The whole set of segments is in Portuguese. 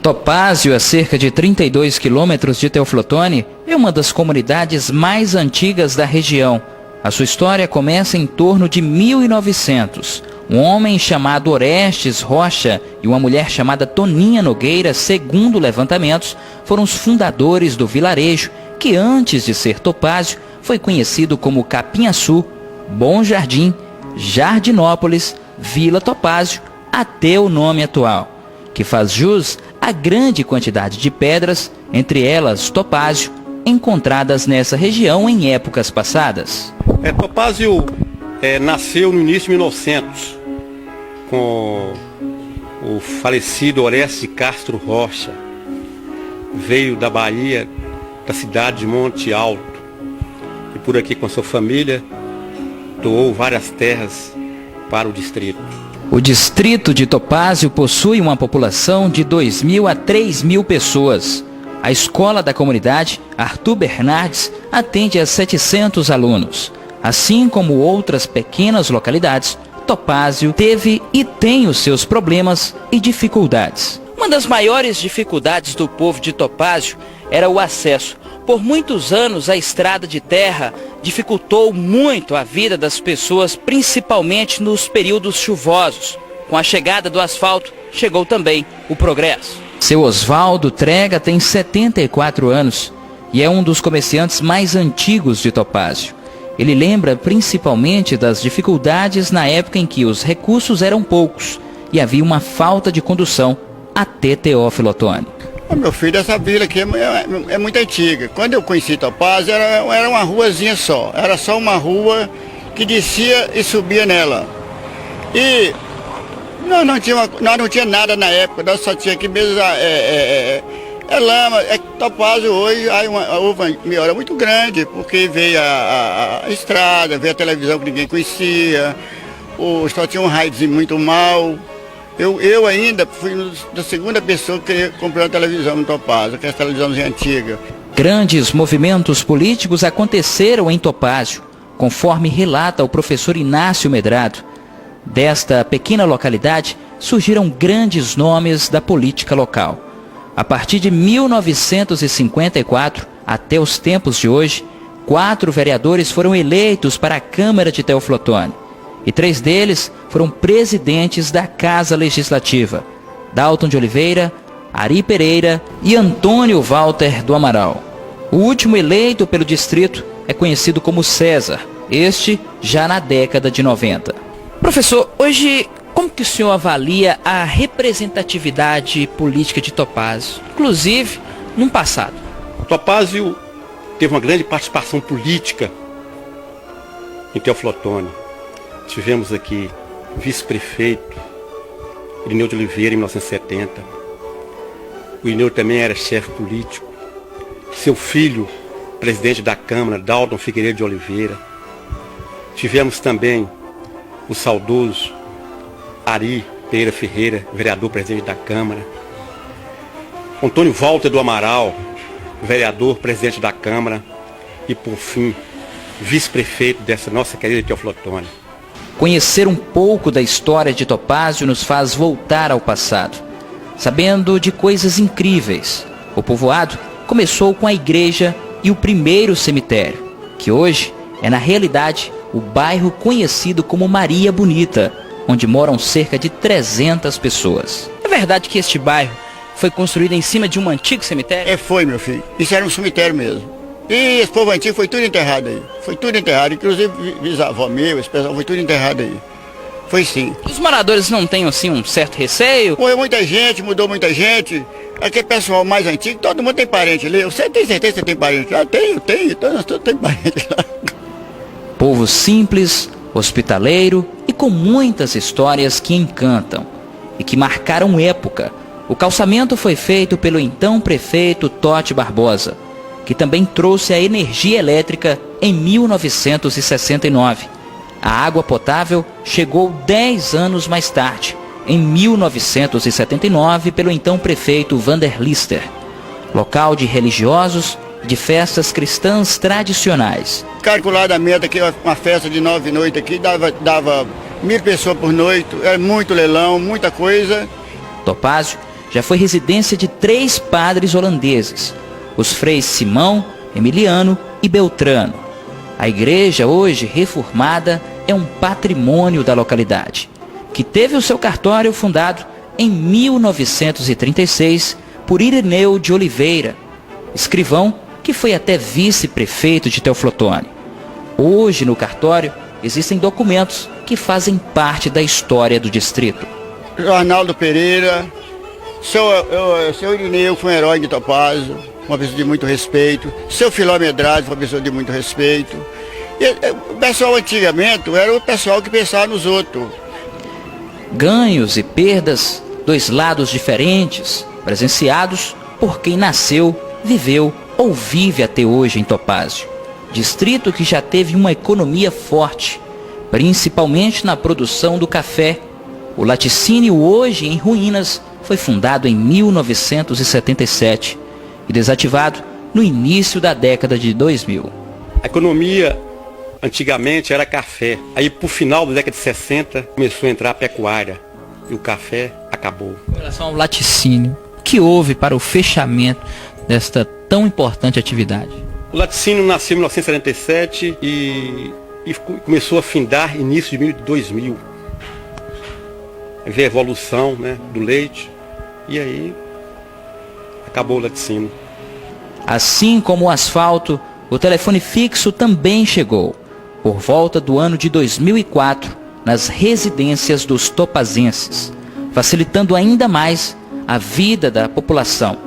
Topázio, a cerca de 32 quilômetros de Teoflotone, é uma das comunidades mais antigas da região. A sua história começa em torno de 1900. Um homem chamado Orestes Rocha e uma mulher chamada Toninha Nogueira, segundo levantamentos, foram os fundadores do vilarejo, que antes de ser Topázio, foi conhecido como Capinhaçu, Bom Jardim, Jardinópolis, Vila Topázio, até o nome atual, que faz jus à grande quantidade de pedras, entre elas topázio, encontradas nessa região em épocas passadas. Topázio nasceu no início de 1900, com o falecido Orestes Castro Rocha. Veio da Bahia, da cidade de Monte Alto, e por aqui com sua família doou várias terras para o distrito. O distrito de Topázio possui uma população de 2.000 a 3.000 pessoas. A escola da comunidade, Arthur Bernardes, atende a 700 alunos. Assim como outras pequenas localidades, Topázio teve e tem os seus problemas e dificuldades. Uma das maiores dificuldades do povo de Topázio era o acesso. Por muitos anos, a estrada de terra dificultou muito a vida das pessoas, principalmente nos períodos chuvosos. Com a chegada do asfalto, chegou também o progresso. Seu Osvaldo Trega tem 74 anos e é um dos comerciantes mais antigos de Topázio. Ele lembra principalmente das dificuldades na época em que os recursos eram poucos e havia uma falta de condução até Teoflotone. Meu filho, essa vila aqui é muito antiga. Quando eu conheci Topázio, era uma ruazinha só. Era só uma rua que descia e subia nela. E nós não tinha nada na época, nós só tinha aqui mesmo lama. Topázio hoje houve uma melhora muito grande, porque veio a estrada, veio a televisão que ninguém conhecia, só tinha um raizinho muito mal. Eu ainda fui da segunda pessoa que comprou uma televisão no Topázio, que é a televisãozinha antiga. Grandes movimentos políticos aconteceram em Topázio, conforme relata o professor Inácio Medrado. Desta pequena localidade surgiram grandes nomes da política local. A partir de 1954 até os tempos de hoje, 4 vereadores foram eleitos para a Câmara de Teoflotone. E 3 deles foram presidentes da Casa Legislativa: Dalton de Oliveira, Ari Pereira e Antônio Walter do Amaral. O último eleito pelo distrito é conhecido como César, este já na década de 90. Professor, hoje como que o senhor avalia a representatividade política de Topázio, inclusive no passado? Topázio teve uma grande participação política em Teoflotone. Tivemos aqui vice-prefeito Irineu de Oliveira em 1970. O Irineu também era chefe político. Seu filho, presidente da Câmara, Dalton Figueiredo de Oliveira. Tivemos também o saudoso Ari Pereira Ferreira, vereador presidente da Câmara. Antônio Walter do Amaral, vereador presidente da Câmara. E por fim, vice-prefeito dessa nossa querida Teoflotone. Conhecer um pouco da história de Topázio nos faz voltar ao passado, sabendo de coisas incríveis. O povoado começou com a igreja e o primeiro cemitério, que hoje é na realidade o bairro conhecido como Maria Bonita, onde moram cerca de 300 pessoas. É verdade que este bairro foi construído em cima de um antigo cemitério? Foi, meu filho. Isso era um cemitério mesmo. E esse povo antigo foi tudo enterrado aí. Foi tudo enterrado. Inclusive bisavó meu, esse pessoal foi tudo enterrado aí. Foi sim. Os moradores não têm assim um certo receio? Morreu muita gente, mudou muita gente. Aquele pessoal mais antigo, todo mundo tem parente ali. Você tem certeza que você tem parente lá? Tenho. Nós todos temos parente lá. Povo simples, hospitaleiro e com muitas histórias que encantam e que marcaram época. O calçamento foi feito pelo então prefeito Totti Barbosa, que também trouxe a energia elétrica em 1969. A água potável chegou 10 anos mais tarde, em 1979, pelo então prefeito Vanderlister. Local de religiosos e de festas cristãs tradicionais. Calculadamente aqui, uma festa de 9 noites aqui, dava 1000 pessoas por noite, era muito leilão, muita coisa. Topázio já foi residência de 3 padres holandeses, os freis Simão, Emiliano e Beltrano. A igreja, hoje reformada, é um patrimônio da localidade, que teve o seu cartório fundado em 1936 por Irineu de Oliveira, escrivão que foi até vice-prefeito de Teoflotone. Hoje, no cartório, existem documentos que fazem parte da história do distrito. Arnaldo Pereira, seu Irineu foi um herói de Topázio, uma pessoa de muito respeito. Seu Filó Medrado foi uma pessoa de muito respeito. E, o pessoal antigamente era o pessoal que pensava nos outros. Ganhos e perdas, 2 lados diferentes, presenciados por quem nasceu, viveu ou vive até hoje em Topázio. Distrito que já teve uma economia forte, principalmente na produção do café. O laticínio, hoje em ruínas, foi fundado em 1977 e desativado no início da década de 2000. A economia antigamente era café. Aí, por final da década de 60, começou a entrar a pecuária e o café acabou. Em relação ao laticínio, o que houve para o fechamento desta tão importante atividade? O laticínio nasceu em 1977 e começou a findar início de 2000. Aí veio a evolução, né, do leite e aí acabou o laticínio. Assim como o asfalto, o telefone fixo também chegou, por volta do ano de 2004, nas residências dos topazenses, facilitando ainda mais a vida da população.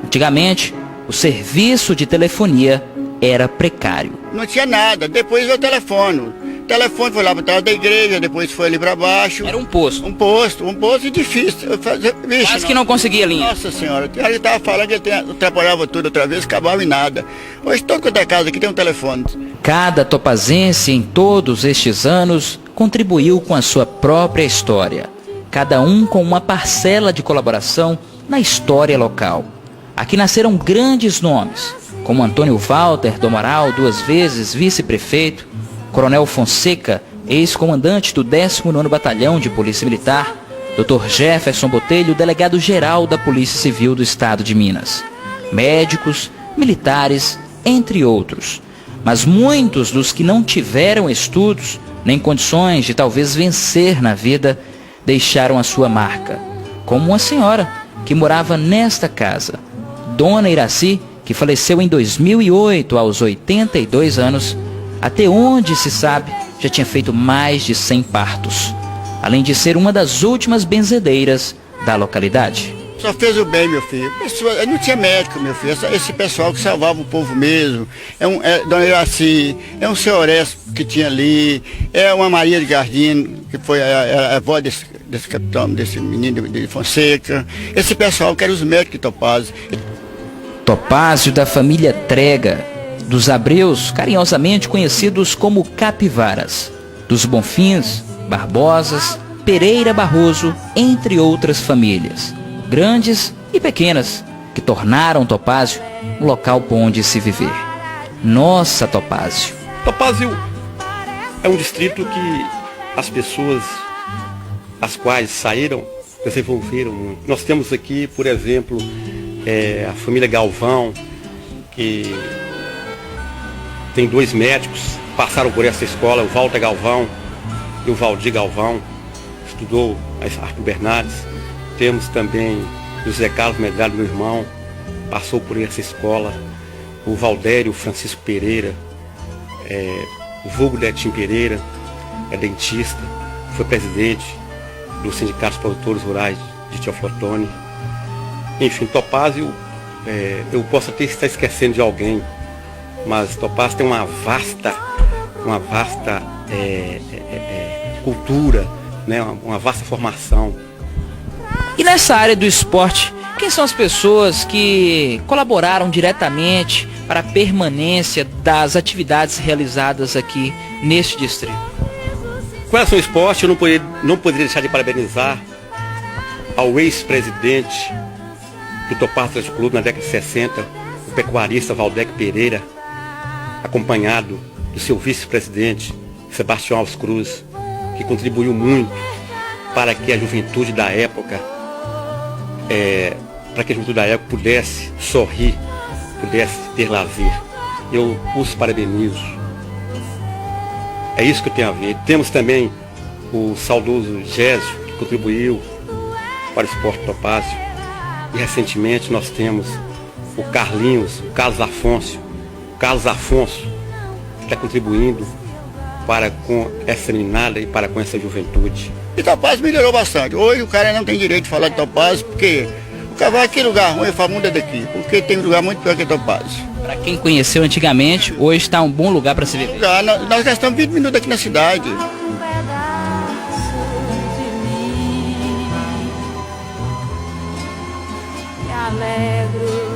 Antigamente, o serviço de telefonia era precário. Não tinha nada, depois veio o telefone. O telefone foi lá para trás da igreja, depois foi ali para baixo. Era um posto. Um posto difícil. Quase que não conseguia linha. Nossa senhora, ele estava falando que ele atrapalhava tudo outra vez, acabava em nada. Hoje todo quanto é casa aqui tem um telefone. Cada topazense em todos estes anos contribuiu com a sua própria história, cada um com uma parcela de colaboração na história local. Aqui nasceram grandes nomes, como Antônio Walter do Amaral, 2 vezes vice-prefeito, Coronel Fonseca, ex-comandante do 19º Batalhão de Polícia Militar, Dr. Jefferson Botelho, delegado-geral da Polícia Civil do Estado de Minas, médicos, militares, entre outros. Mas muitos dos que não tiveram estudos, nem condições de talvez vencer na vida, deixaram a sua marca, como uma senhora que morava nesta casa, Dona Iraci, que faleceu em 2008, aos 82 anos, até onde se sabe, já tinha feito mais de 100 partos, além de ser uma das últimas benzedeiras da localidade. Só fez o bem, meu filho. Não tinha médico, meu filho. Esse pessoal que salvava o povo mesmo. Dona Iraci, é um seu Orestes que tinha ali, é uma Maria de Gardino, que foi a avó desse capitão, desse menino de Fonseca. Esse pessoal que eram os médicos de Topázio. Topázio da família Trega, dos Abreus, carinhosamente conhecidos como Capivaras, dos Bonfins, Barbosas, Pereira Barroso, entre outras famílias, grandes e pequenas, que tornaram Topázio um local bom de se viver. Nossa Topázio! Topázio é um distrito que as pessoas as quais saíram desenvolveram muito. Nós temos aqui, por exemplo, a família Galvão, que tem 2 médicos, passaram por essa escola, o Walter Galvão e o Valdir Galvão, estudou a Arthur Bernardes. Temos também o José Carlos Medrado, meu irmão, passou por essa escola, o Valdério Francisco Pereira, o vulgo Detim Pereira, é dentista, foi presidente do Sindicato dos Produtores Rurais de Teoflotone. Enfim, Topázio, eu posso até estar esquecendo de alguém, mas Topázio tem uma vasta cultura, né? Uma vasta formação. E nessa área do esporte, quem são as pessoas que colaboraram diretamente para a permanência das atividades realizadas aqui neste distrito? Com relação ao esporte, eu não poderia deixar de parabenizar ao ex-presidente do Topázio Atlético Clube na década de 60, o pecuarista Valdec Pereira, acompanhado do seu vice-presidente, Sebastião Alves Cruz, que contribuiu muito para que a juventude da época para que a juventude da época pudesse sorrir, pudesse ter lazer. Eu os parabenizo. É isso que eu tenho a ver. Temos também o saudoso Gésio, que contribuiu para o Esporte Topázio. E recentemente nós temos o Carlinhos, o Carlos Afonso, que está contribuindo para com essa meninada e para com essa juventude. E Topázio melhorou bastante. Hoje o cara não tem direito de falar de Topázio, porque o cara vai aqui lugar ruim, fala muda daqui, porque tem lugar muito pior que Topázio. Para quem conheceu antigamente, hoje está um bom lugar para se viver. Nós gastamos 20 minutos aqui na cidade. Me alegro